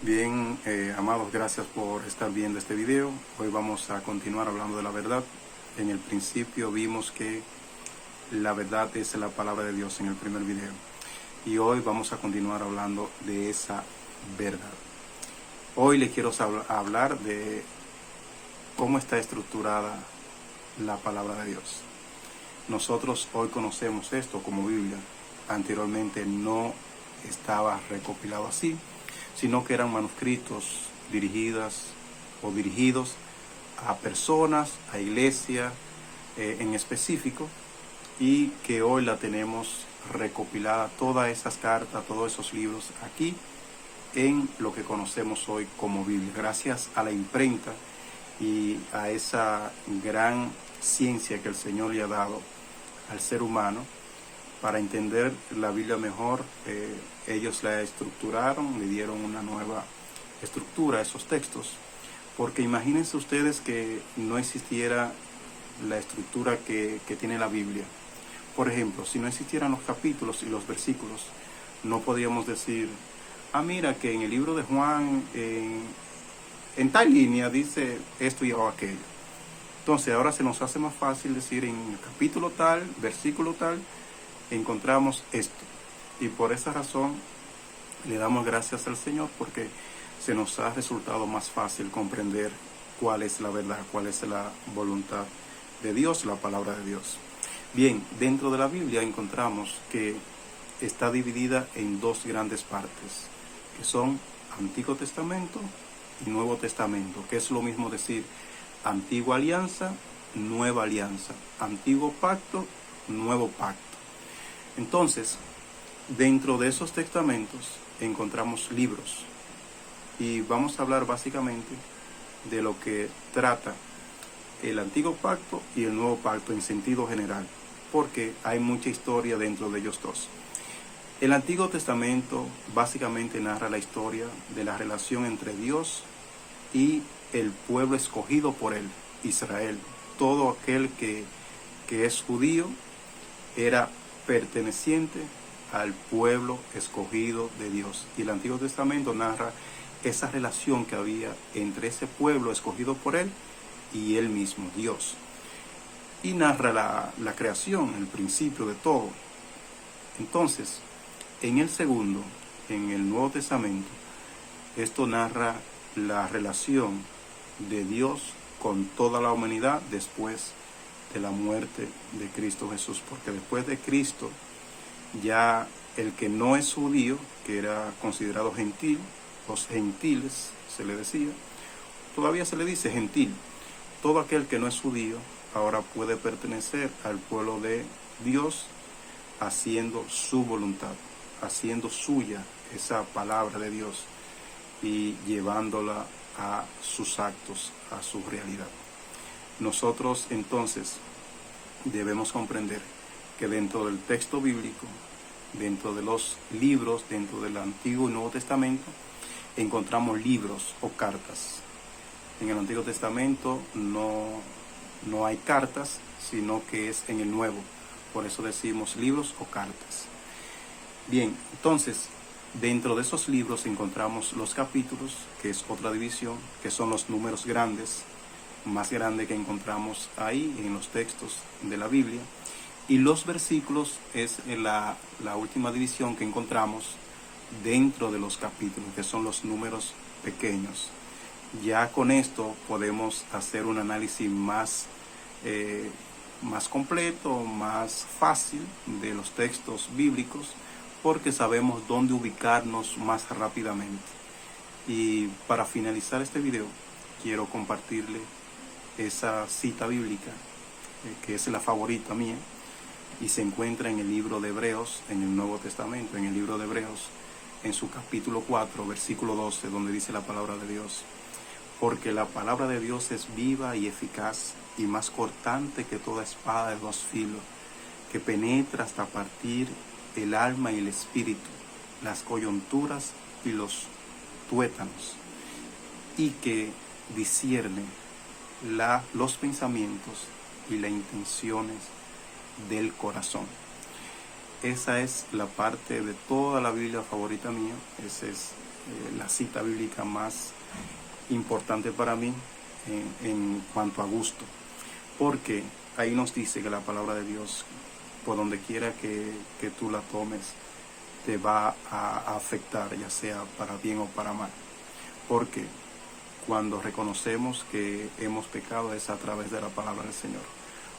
Bien, amados, gracias por estar viendo este video. Hoy vamos a continuar hablando de la verdad. En el principio vimos que la verdad es la palabra de Dios en el primer video. Y hoy vamos a continuar hablando de esa verdad. Hoy le quiero hablar de cómo está estructurada la palabra de Dios. Nosotros hoy conocemos esto como Biblia. Anteriormente no estaba recopilado así, sino que eran manuscritos dirigidos a personas, a iglesia en específico, y que hoy la tenemos recopilada, todas esas cartas, todos esos libros aquí en lo que conocemos hoy como Biblia, gracias a la imprenta y a esa gran ciencia que el Señor le ha dado al ser humano para entender la Biblia mejor. Ellos la estructuraron, le dieron una nueva estructura a esos textos, porque imagínense ustedes que no existiera la estructura que tiene la Biblia. Por ejemplo, si no existieran los capítulos y los versículos, no podríamos decir, mira que en el libro de Juan, en tal línea dice esto y aquello. Entonces ahora se nos hace más fácil decir en el capítulo tal, versículo tal, encontramos esto. Y por esa razón le damos gracias al Señor, porque se nos ha resultado más fácil comprender cuál es la verdad, cuál es la voluntad de Dios, la palabra de Dios. Bien, dentro de la Biblia encontramos que está dividida en dos grandes partes, que son Antiguo Testamento y Nuevo Testamento, que es lo mismo decir Antigua Alianza, Nueva Alianza, Antiguo Pacto, Nuevo Pacto. Entonces, dentro de esos testamentos encontramos libros, y vamos a hablar básicamente de lo que trata el Antiguo Pacto y el Nuevo Pacto en sentido general, porque hay mucha historia dentro de ellos dos. El Antiguo Testamento básicamente narra la historia de la relación entre Dios y el pueblo escogido por él, Israel. Todo aquel que es judío era perteneciente al pueblo escogido de Dios. Y el Antiguo Testamento narra esa relación que había entre ese pueblo escogido por él y él mismo, Dios. Y narra la creación, el principio de todo. Entonces, en el segundo, en el Nuevo Testamento, esto narra la relación de Dios con toda la humanidad después de la muerte de Cristo Jesús, porque después de Cristo ya el que no es judío, que era considerado gentil, los gentiles se le decía, todavía se le dice gentil, todo aquel que no es judío ahora puede pertenecer al pueblo de Dios, haciendo su voluntad, haciendo suya esa palabra de Dios y llevándola a sus actos, a su realidad. Nosotros entonces debemos comprender que dentro del texto bíblico, dentro de los libros, dentro del Antiguo y Nuevo Testamento, encontramos libros o cartas. En el Antiguo Testamento no hay cartas, sino que es en el Nuevo. Por eso decimos libros o cartas. Bien, entonces, dentro de esos libros encontramos los capítulos, que es otra división, que son los números grandes, más grande que encontramos ahí en los textos de la Biblia, y los versículos es la última división que encontramos dentro de los capítulos, que son los números pequeños. Ya con esto podemos hacer un análisis más completo, más fácil de los textos bíblicos, porque sabemos dónde ubicarnos más rápidamente. Y para finalizar este video, quiero compartirle esa cita bíblica, que es la favorita mía, y se encuentra en el libro de Hebreos, en el Nuevo Testamento, en el libro de Hebreos, en su capítulo 4, versículo 12, donde dice la palabra de Dios: porque la palabra de Dios es viva y eficaz, y más cortante que toda espada de dos filos, que penetra hasta partir el alma y el espíritu, las coyunturas y los tuétanos, y que discierne los pensamientos y las intenciones del corazón. Esa es la parte de toda la Biblia favorita mía. Ese es la cita bíblica más importante para mí en cuanto a gusto, porque ahí nos dice que la palabra de Dios, por donde quiera que tú la tomes, te va a afectar, ya sea para bien o para mal. Porque cuando reconocemos que hemos pecado es a través de la palabra del Señor.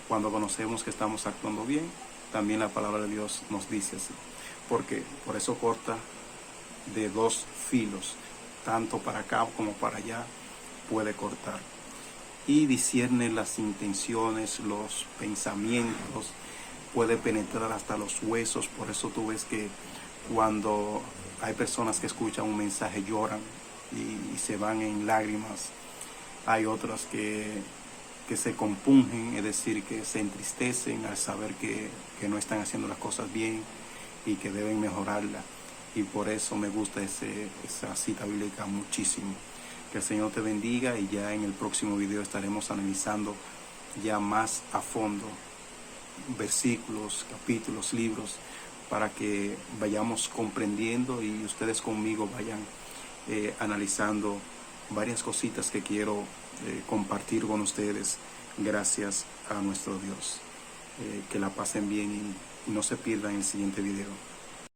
Cuando conocemos que estamos actuando bien, también la palabra de Dios nos dice así. Porque por eso corta de dos filos, tanto para acá como para allá puede cortar. Y discierne las intenciones, los pensamientos, puede penetrar hasta los huesos. Por eso tú ves que cuando hay personas que escuchan un mensaje lloran y se van en lágrimas. Hay otras que se compungen, es decir, que se entristecen al saber que no están haciendo las cosas bien y que deben mejorarla. Y por eso me gusta esa cita bíblica muchísimo. Que el Señor te bendiga, y ya en el próximo video estaremos analizando ya más a fondo versículos, capítulos, libros, para que vayamos comprendiendo y ustedes conmigo vayan analizando varias cositas que quiero compartir con ustedes, gracias a nuestro Dios. Que la pasen bien y no se pierdan el siguiente video.